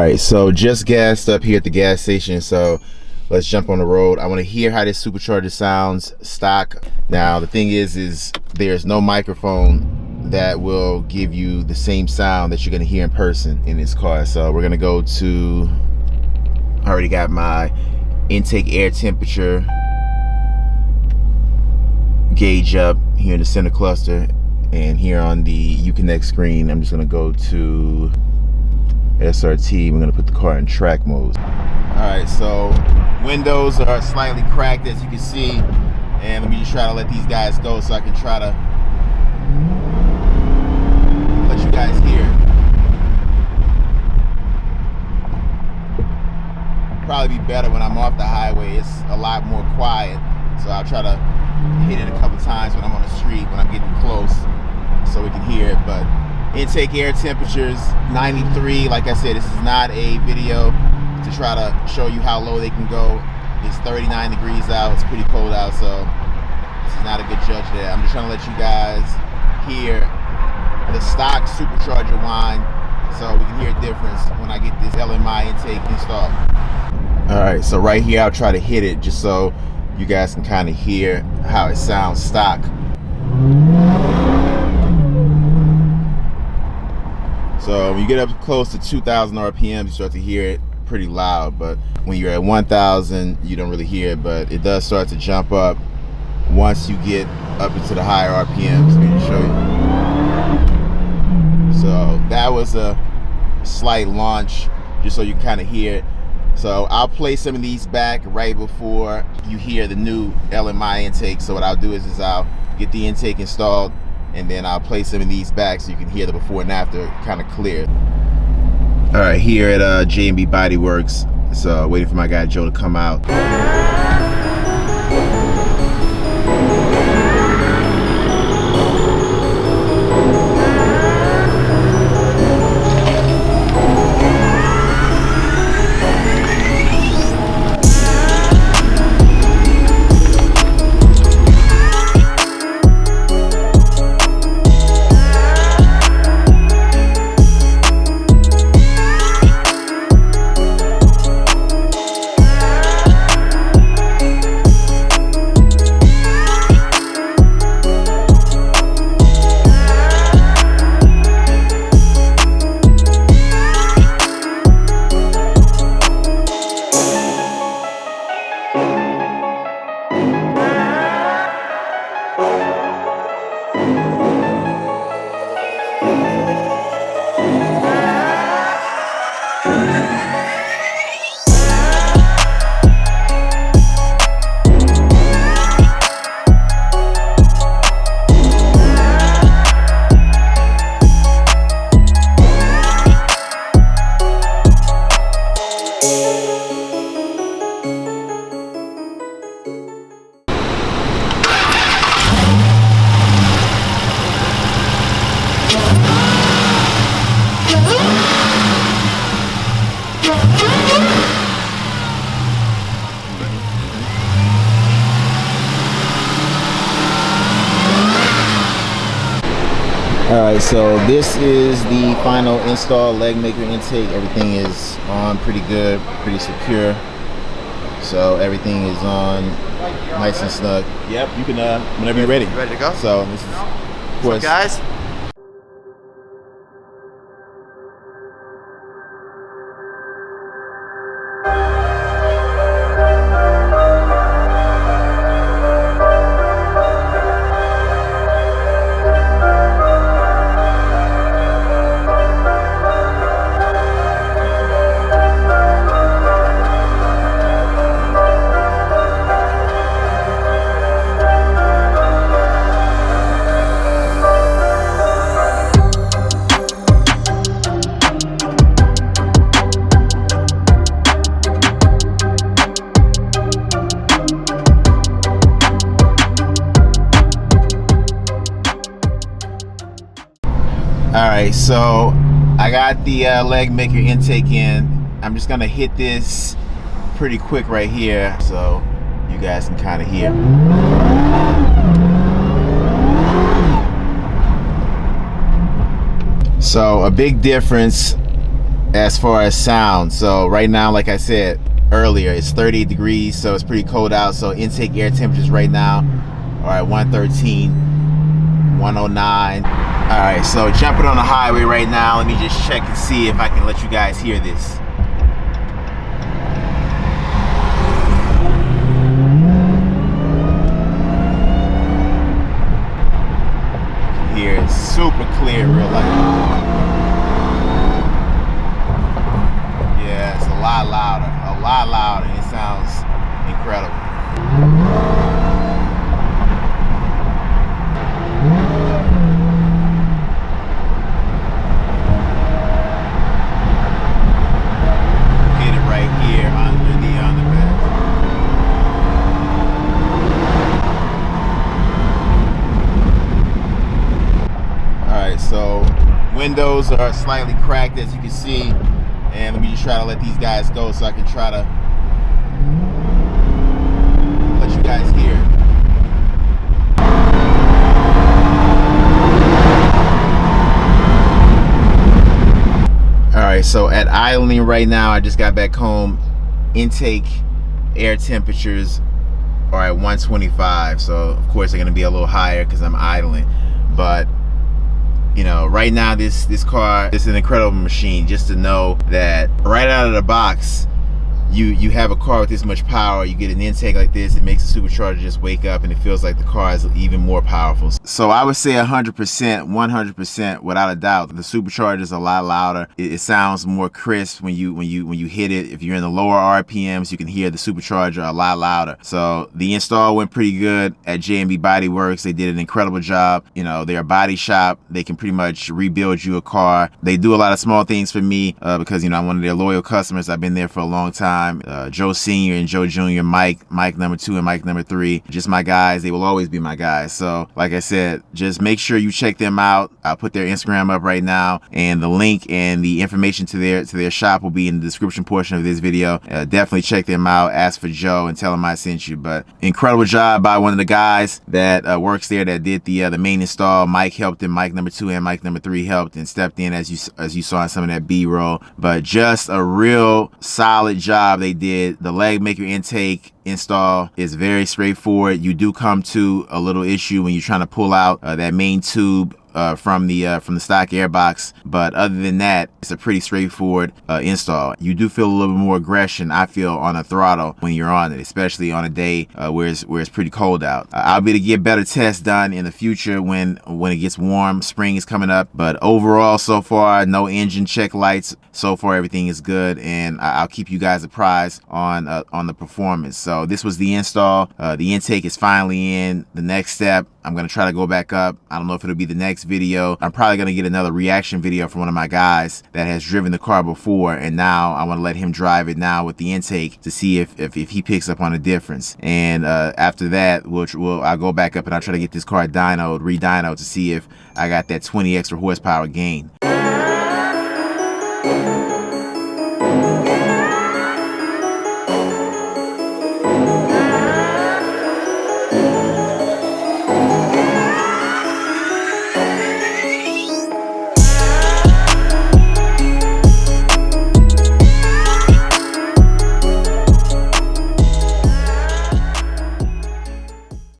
Alright, so just gassed up here at the gas station, so let's jump on the road. I want to hear how this supercharger sounds stock. Now the thing is there's no microphone that will give you the same sound that you're going to hear in person in this car. So we're going to go to, I already got my intake air temperature gauge up here in the center cluster, and here on the Uconnect screen I'm just going to go to SRT. We're going to put the car in track mode. Alright, so windows are slightly cracked as you can see, and let me just try to let these guys go so I can try to let you guys hear. Probably be better when I'm off the highway. It's a lot more quiet, so I'll try to hit it a couple times when I'm on the street, when I'm getting close, so we can hear it. But intake air temperatures 93. Like I said, this is not a video to try to show you how low they can go. It's 39 degrees out. It's pretty cold out, so this is not a good judge there. I'm just trying to let you guys hear the stock supercharger whine so we can hear a difference when I get this LMI intake installed. Alright, so right here I'll try to hit it just so you guys can kind of hear how it sounds stock. So when you get up close to 2,000 RPMs, you start to hear it pretty loud, but when you're at 1,000 you don't really hear it, but it does start to jump up once you get up into the higher RPMs. Let me just show you. So that was a slight launch just so you kind of hear it. So I'll play some of these back right before you hear the new LMI intake. So what I'll do is I'll get the intake installed, and then I'll play some of these back so you can hear the before and after kind of clear. All right, here at J&B Body Works, so waiting for my guy Joe to come out. Alright, so this is the final install Legmaker intake. Everything is on pretty good, pretty secure. So everything is on nice and snug. Yep, you can whenever you're ready. Ready to go? So this is, of course, guys. Alright, so I got the Legmaker intake in. I'm just gonna hit this pretty quick right here so you guys can kind of hear. So a big difference as far as sound. So right now, like I said earlier, it's 38 degrees, so it's pretty cold out. So intake air temperatures right now are at 113, 109. All right, so jumping on the highway right now. Let me just check and see if I can let you guys hear this. Here it's super clear in real life. Yeah, it's a lot louder. It sounds incredible. Hit it right here under the underpass. Alright, so windows are slightly cracked, as you can see, and let me just try to let these guys go so I can try to let you guys hear. Alright, so at idling right now, I just got back home. Intake air temperatures are at 125, so of course they're going to be a little higher because I'm idling. But you know, right now this car is an incredible machine. Just to know that right out of the box, you have a car with this much power, you get an intake like this, it makes the supercharger just wake up, and it feels like the car is even more powerful. So I would say 100%, without a doubt, the supercharger is a lot louder. It sounds more crisp when you hit it. If you're in the lower RPMs, you can hear the supercharger a lot louder. So the install went pretty good at J&B Body Works. They did an incredible job. You know, they're a body shop. They can pretty much rebuild you a car. They do a lot of small things for me because, you know, I'm one of their loyal customers. I've been there for a long time. Joe Sr. and Joe Jr., Mike number 2 and Mike number 3, just my guys. They will always be my guys. So like I said, just make sure you check them out. I'll put their Instagram up right now, and the link and the information to their shop will be in the description portion of this video. Definitely check them out. Ask for Joe and tell him I sent you. But incredible job by one of the guys that works there that did the main install. Mike helped him. Mike number 2 and Mike number 3 helped and stepped in, as you saw in some of that B-roll. But just a real solid job they did. The Legmaker intake install is very straightforward. You do come to a little issue when you're trying to pull out that main tube from the stock airbox, but other than that, it's a pretty straightforward install. You do feel a little bit more aggression, I feel, on a throttle when you're on it, especially on a day where it's pretty cold out. I'll be to get better tests done in the future when it gets warm. Spring is coming up, but overall, so far, no engine check lights. So far, everything is good, and I'll keep you guys apprised on the performance. So this was the install. The intake is finally in. The next step, I'm gonna try to go back up. I don't know if it'll be the next video. I'm probably gonna get another reaction video from one of my guys that has driven the car before, and now I want to let him drive it now with the intake to see if he picks up on a difference. And after that, I'll go back up and I'll try to get this car re-dynoed to see if I got that 20 extra horsepower gain.